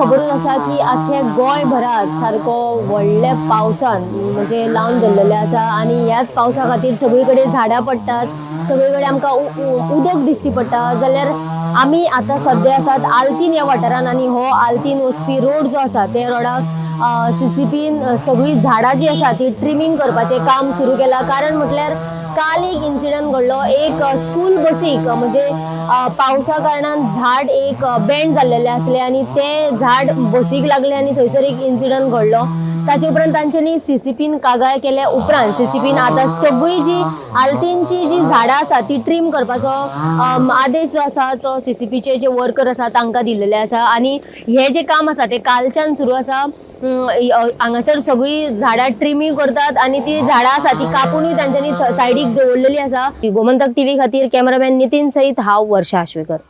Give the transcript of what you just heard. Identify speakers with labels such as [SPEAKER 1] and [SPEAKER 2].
[SPEAKER 1] खबरूच आसा की आख्या गोंयभरात सारको व्हडल्या पावसान म्हणजे लावन दवरलेले आसा आनी ह्याच पावसा खातीर सगळी कडेन झाडां पडटात, सगळी कडेन आमकां उदक दिश्टी पडटा। जाल्यार आमी आतां सद्या आसात आल्तीन ह्या वाठारान आनी हो आल्तीन वचपी रोड जो आसा ते रोडाक CCPन सगळी झाडां जी आसा ती ट्रिमींग करपाचें काम सुरू केलां। कारण म्हटल्यार काल एक इन्सिडंट घडलो, एक स्कूल बसीक म्हणजे पावसा कारणान झाड एक बेंड जाल्लेले आसले आनी ते झाड बसीक लागले आनी थंयसर एक इन्सिडंट घडलो। ताचे उपरांत तांच्यांनी CCPन कागाळ केल्या उपरांत CCPन आतां सगळी जी आल्तीनची जी झाडां आसा ती ट्रीम करपाचो आदेश जो आसा तो CCPचे जे वर्कर आसा तांकां दिल्लेले आसा आनी हे जे काम आसा ते कालच्यान सुरू आसा। हांगासर सगळी झाडां ट्रिमींग करतात आनी ती झाडां आसा ती कापूनय तांच्यांनी सायडीक दवरलेली आसा। गोमंतक TV खातीर कॅमेरामॅन नितीन सयत हांव वर्षा आश्वेकर।